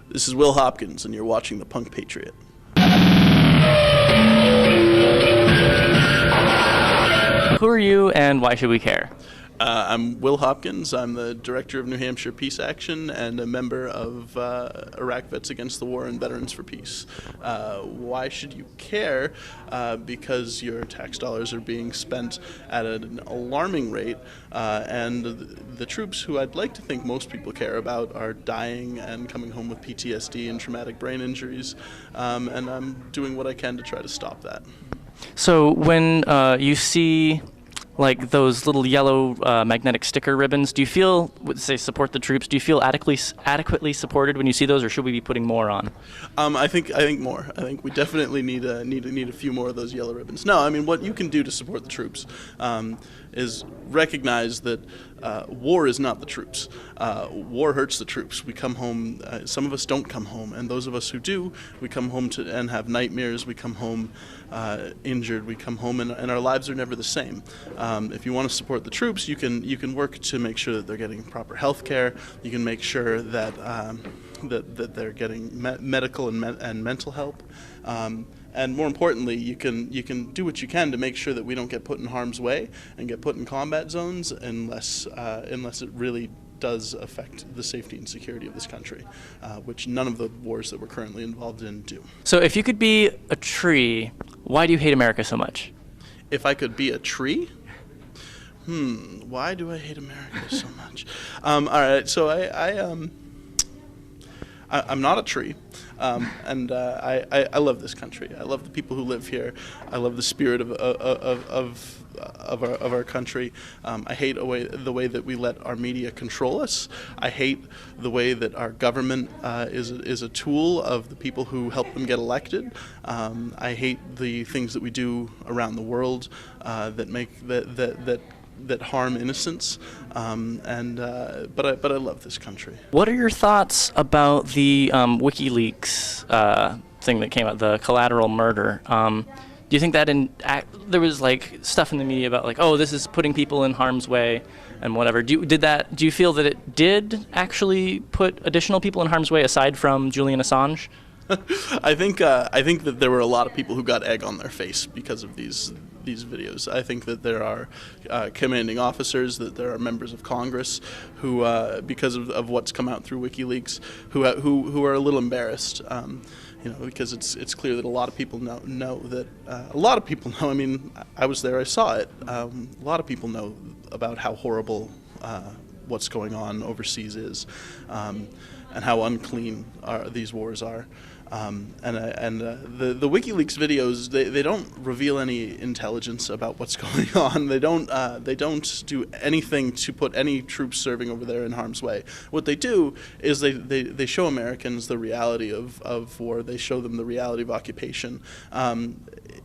This is Will Hopkins, and you're watching The Punk Patriot. Who are you, and why should we care? I'm Will Hopkins. I'm the director of New Hampshire Peace Action and a member of Iraq Vets Against the War and Veterans for Peace. Why should you care? Because your tax dollars are being spent at an alarming rate, and the troops, who I'd like to think most people care about, are dying and coming home with PTSD and traumatic brain injuries, and I'm doing what I can to try to stop that. So when you see like those little yellow magnetic sticker ribbons, do you feel, say, support the troops, do you feel adequately supported when you see those, or should we be putting more on? I think more. I think we definitely need a few more of those yellow ribbons. No, I mean, what you can do to support the troops is recognize that war is not the troops. War hurts the troops. We come home, some of us don't come home, and those of us who do, we come home and have nightmares. We come home injured. We come home and our lives are never the same. If you want to support the troops, you can work to make sure that they're getting proper health care. You can make sure that that they're getting medical and mental help. And more importantly, you can do what you can to make sure that we don't get put in harm's way and get put in combat zones unless it really does affect the safety and security of this country, which none of the wars that we're currently involved in do. So if you could be a tree, why do you hate America so much? If I could be a tree? Why do I hate America so much? All right, so I'm not a tree, and I love this country. I love the people who live here. I love the spirit of our country. I hate the way that we let our media control us. I hate the way that our government is a tool of the people who help them get elected. I hate the things that we do around the world that harm innocence, but I love this country. What are your thoughts about the WikiLeaks thing that came out, the collateral murder? Do you think that there was like stuff in the media about like, oh, this is putting people in harm's way and whatever? Do you feel that it did actually put additional people in harm's way aside from Julian Assange? I think that there were a lot of people who got egg on their face because of these videos. I think that there are commanding officers, that there are members of Congress who, because of what's come out through WikiLeaks, who are a little embarrassed. Because it's clear that a lot of people know that a lot of people know. I mean, I was there, I saw it. A lot of people know about how horrible what's going on overseas is, and how unclean these wars are. The WikiLeaks videos, they don't reveal any intelligence about what's going on. They don't do anything to put any troops serving over there in harm's way. What they do is they show Americans the reality of war. They show them the reality of occupation.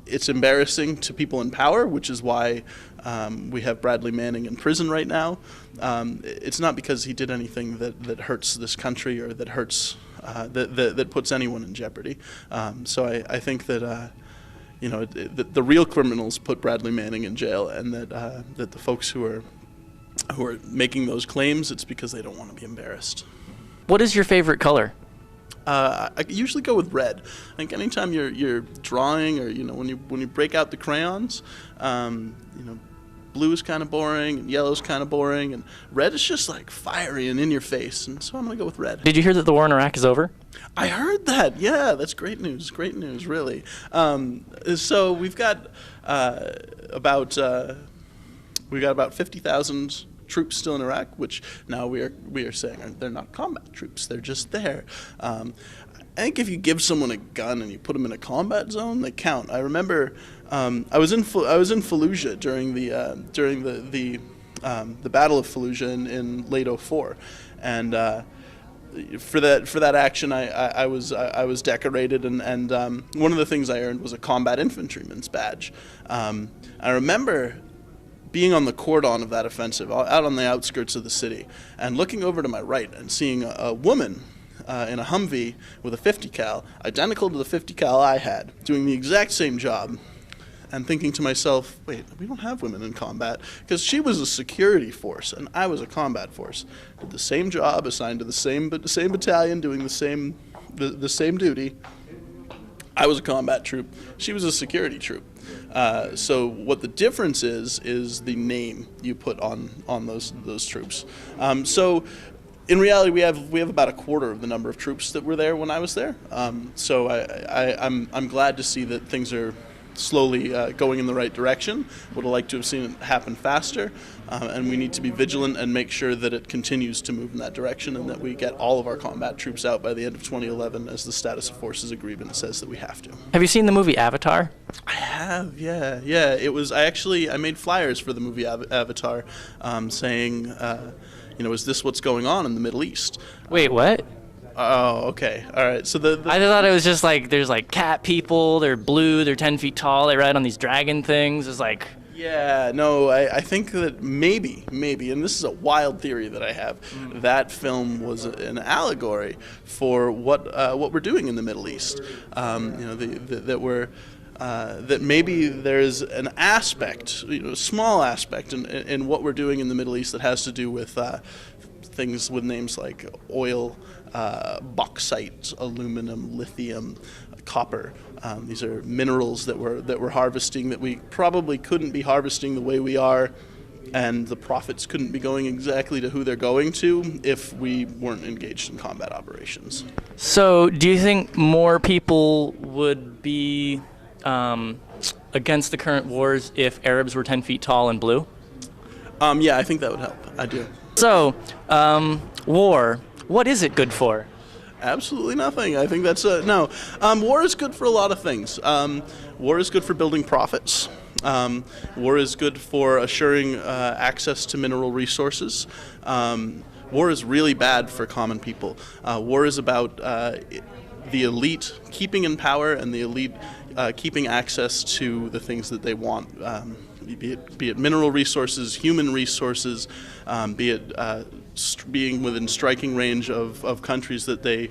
It's embarrassing to people in power, which is why we have Bradley Manning in prison right now. It's not because he did anything that hurts this country or that hurts that puts anyone in jeopardy. So I think that the real criminals put Bradley Manning in jail, and that the folks who are making those claims, it's because they don't want to be embarrassed. What is your favorite color? I usually go with red. I think anytime you're drawing, or when you break out the crayons, blue is kind of boring, and yellow is kind of boring, and red is just like fiery and in your face, and so I'm going to go with red. Did you hear that the war in Iraq is over? I heard that. Yeah, that's great news, really. So we've got about 50,000 troops still in Iraq, which now we are saying they're not combat troops, they're just there. I think if you give someone a gun and you put them in a combat zone, they count. I remember I was in Fallujah during the Battle of Fallujah in late '04, and for that action I was decorated, and one of the things I earned was a combat infantryman's badge. I remember being on the cordon of that offensive, out on the outskirts of the city, and looking over to my right and seeing a woman in a Humvee with a 50 cal, identical to the 50 cal I had, doing the exact same job, and thinking to myself, wait, we don't have women in combat, because she was a security force and I was a combat force. Did the same job, assigned to the same battalion, doing the same the same duty. I was a combat troop. She was a security troop. So what the difference is the name you put on those troops. So in reality, we have about a quarter of the number of troops that were there when I was there. So I'm glad to see that things are slowly going in the right direction. Would have liked to have seen it happen faster, and we need to be vigilant and make sure that it continues to move in that direction, and that we get all of our combat troops out by the end of 2011, as the Status of Forces Agreement says that we have to. Have you seen the movie Avatar? I have, yeah. It was I made flyers for the movie Avatar, saying, is this what's going on in the Middle East? Wait, what? Oh, okay. All right. So I thought it was just like there's like cat people. They're blue. They're 10 feet tall. They ride on these dragon things. It's like. Yeah. No. I think that maybe, and this is a wild theory that I have. That film was an allegory for what we're doing in the Middle East. That maybe there's an aspect, a small aspect in what we're doing in the Middle East that has to do with things with names like oil, bauxite, aluminum, lithium, copper. These are minerals that we're harvesting that we probably couldn't be harvesting the way we are, and the profits couldn't be going exactly to who they're going to if we weren't engaged in combat operations. So do you think more people would be against the current wars if Arabs were 10 feet tall and blue? Yeah, I think that would help. I do. So, war, what is it good for? Absolutely nothing. I think that's no. War is good for a lot of things. War is good for building profits. War is good for assuring access to mineral resources. War is really bad for common people. War is about the elite keeping in power and the elite keeping access to the things that they want. Be it mineral resources, human resources, be it being within striking range of countries that they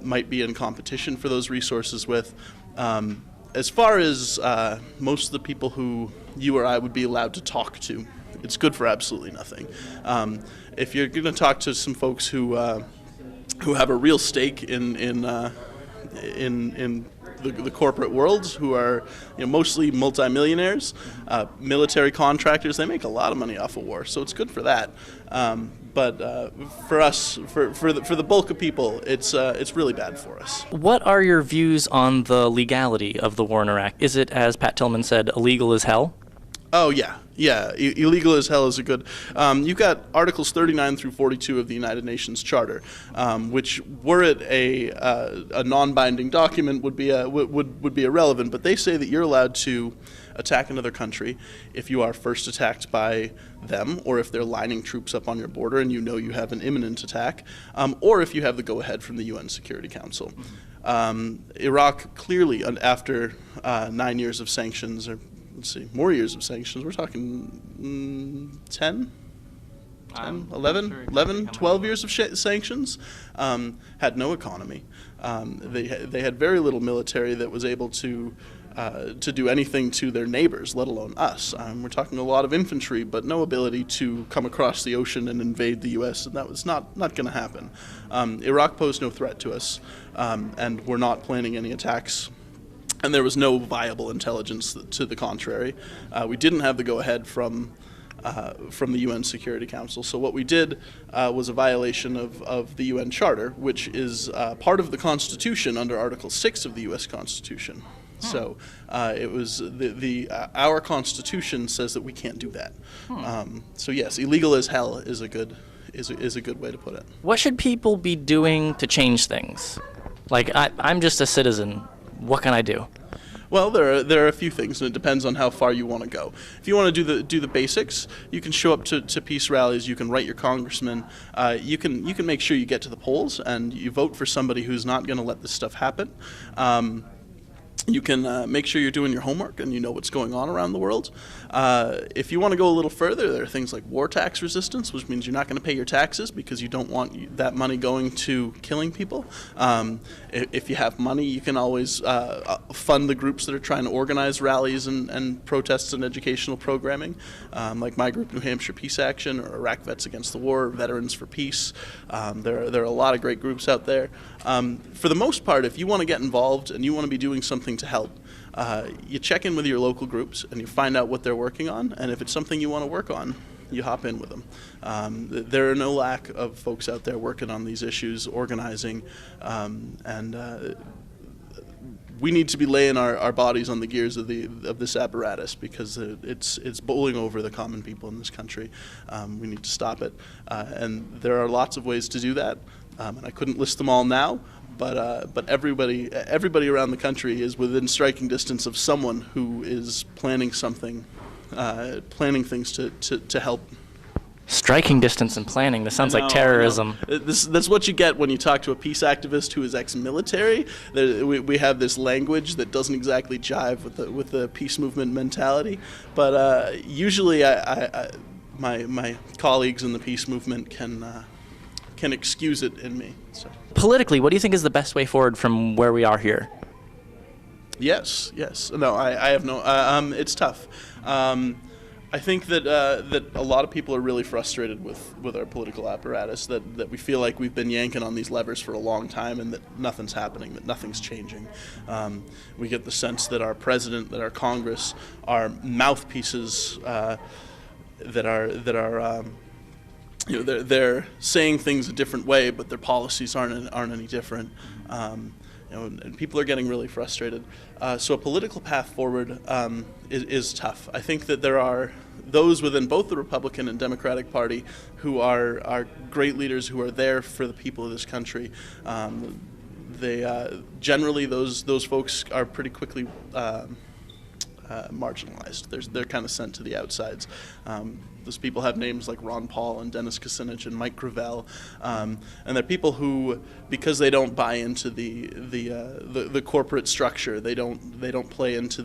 might be in competition for those resources with. As far as most of the people who you or I would be allowed to talk to, it's good for absolutely nothing. If you're going to talk to some folks who have a real stake in the corporate world, who are mostly multimillionaires, military contractors, they make a lot of money off of war, so it's good for that. But for us, for the bulk of people, it's really bad for us. What are your views on the legality of the war in Iraq? Is it, as Pat Tillman said, illegal as hell? Oh, yeah. Illegal as hell is a good. You've got Articles 39 through 42 of the United Nations Charter, which, were it a non-binding document, would be irrelevant. But they say that you're allowed to attack another country if you are first attacked by them, or if they're lining troops up on your border and you have an imminent attack, or if you have the go-ahead from the UN Security Council. Iraq clearly, after 9 years of sanctions, or let's see, more years of sanctions. We're talking 10, 11, 12 years of sanctions. Had no economy. They had very little military that was able to do anything to their neighbors, let alone us. We're talking a lot of infantry, but no ability to come across the ocean and invade the U.S., and that was not going to happen. Iraq posed no threat to us, and we're not planning any attacks. And there was no viable intelligence to the contrary. We didn't have the go-ahead from the UN Security Council. So what we did was a violation of the UN Charter, which is part of the Constitution under Article 6 of the U.S. Constitution. So it was our Constitution says that we can't do that. So yes, illegal as hell is a good way to put it. What should people be doing to change things? Like I'm just a citizen. What can I do? Well, there are a few things, and it depends on how far you want to go. If you want to do the basics, you can show up to peace rallies. You can write your congressman. You can make sure you get to the polls and you vote for somebody who's not going to let this stuff happen. You can make sure you're doing your homework and you know what's going on around the world. If you want to go a little further, there are things like war tax resistance, which means you're not going to pay your taxes because you don't want that money going to killing people. If you have money, you can always fund the groups that are trying to organize rallies and protests and educational programming, like my group, New Hampshire Peace Action, or Iraq Vets Against the War, Veterans for Peace. There are a lot of great groups out there. For the most part, if you want to get involved and you want to be doing something to help, you check in with your local groups and you find out what they're working on, and if it's something you want to work on, you hop in with them. There are no lack of folks out there working on these issues, organizing, and we need to be laying our bodies on the gears of this apparatus, because it's bowling over the common people in this country. We need to stop it, and there are lots of ways to do that, and I couldn't list them all now. But everybody around the country is within striking distance of someone who is planning something, planning things to help. Striking distance and planning. This sounds like terrorism. That's what you get when you talk to a peace activist who is ex-military. We have this language that doesn't exactly jive with the peace movement mentality. But usually, my colleagues in the peace movement can excuse it in me. So. Politically, what do you think is the best way forward from where we are here? Yes. No, I have no. It's tough. I think that a lot of people are really frustrated with our political apparatus. That we feel like we've been yanking on these levers for a long time, and that nothing's happening, that nothing's changing. We get the sense that our president, that our Congress, are mouthpieces that are. They're saying things a different way, but their policies aren't any different. And people are getting really frustrated. So a political path forward is tough. I think that there are those within both the Republican and Democratic Party who are great leaders, who are there for the people of this country. They generally those folks are pretty quickly marginalized. They're kind of sent to the outsides. Those people have names like Ron Paul and Dennis Kucinich and Mike Gravel, and they're people who, because they don't buy into the corporate structure, they don't play into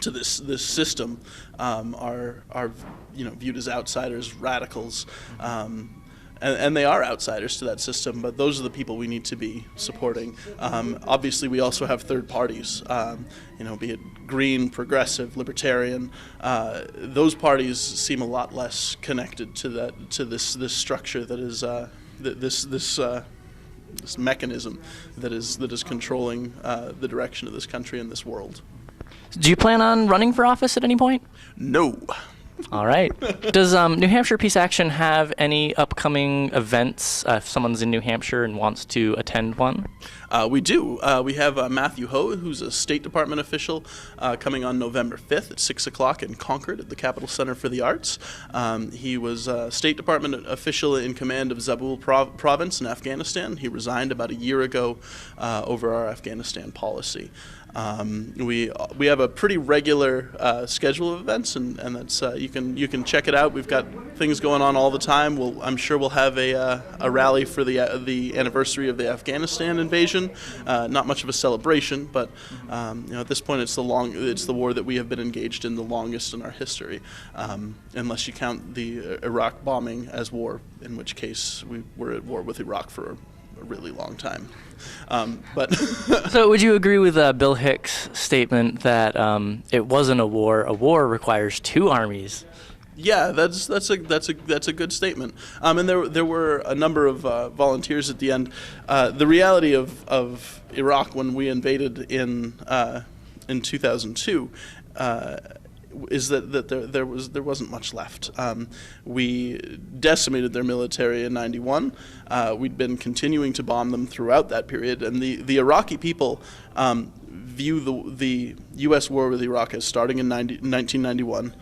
to this system, are viewed as outsiders, radicals. And they are outsiders to that system, but those are the people we need to be supporting. Obviously, we also have third parties, be it Green, Progressive, Libertarian. Those parties seem a lot less connected to this structure that is this mechanism that is controlling the direction of this country and this world. Do you plan on running for office at any point? No. All right. Does New Hampshire Peace Action have any upcoming events if someone's in New Hampshire and wants to attend one? We do. We have Matthew Ho, who's a State Department official, coming on November 5th at 6 o'clock in Concord at the Capital Center for the Arts. He was a State Department official in command of Zabul province in Afghanistan. He resigned about a year ago over our Afghanistan policy. We have a pretty regular schedule of events, and that's you can check it out. We've got things going on all the time. I'm sure we'll have a rally for the anniversary of the Afghanistan invasion. Not much of a celebration, but at this point it's the war that we have been engaged in the longest in our history, unless you count the Iraq bombing as war, in which case we were at war with Iraq for a really long time. But so would you agree with Bill Hicks' statement that it wasn't a war? A war requires two armies. Yeah, that's a good statement. And there were a number of volunteers at the end. The reality of Iraq when we invaded in 2002. Is that there wasn't much left. We decimated their military in '91. We'd been continuing to bomb them throughout that period, and the Iraqi people view the U.S. war with Iraq as starting in 1991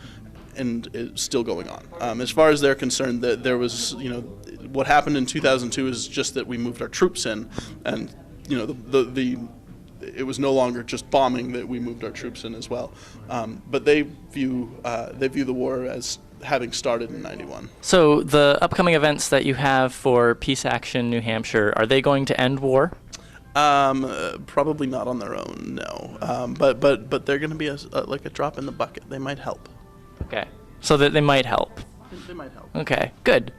and it's still going on. As far as they're concerned, that there was what happened in 2002 is just that we moved our troops in, and it was no longer just bombing, that we moved our troops in as well. But they view the war as having started in '91. So the upcoming events that you have for Peace Action New Hampshire, are they going to end war? Probably not on their own, no. But they're going to be like a drop in the bucket. They might help. Okay. So that they might help. They might help. Okay, good.